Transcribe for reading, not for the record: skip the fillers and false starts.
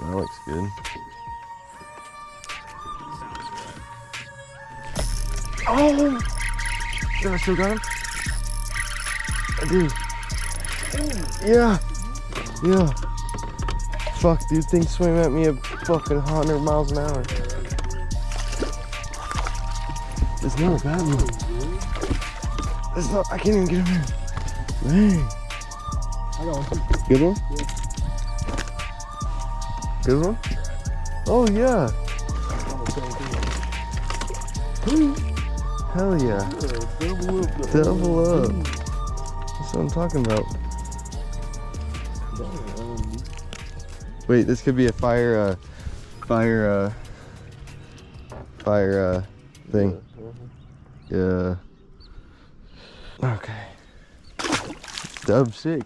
that looks good. Oh! Did I still got him? I do. Yeah. Yeah. Fuck, dude, things swim at me at fucking 100 miles an hour. It's not a bad one. It's not, I can't even get him here. Dang. I got one. Good one? Good one? Oh, yeah. Hell yeah. Double up. That's what I'm talking about. Wait, this could be a fire thing. Yeah. Okay. Dub shit.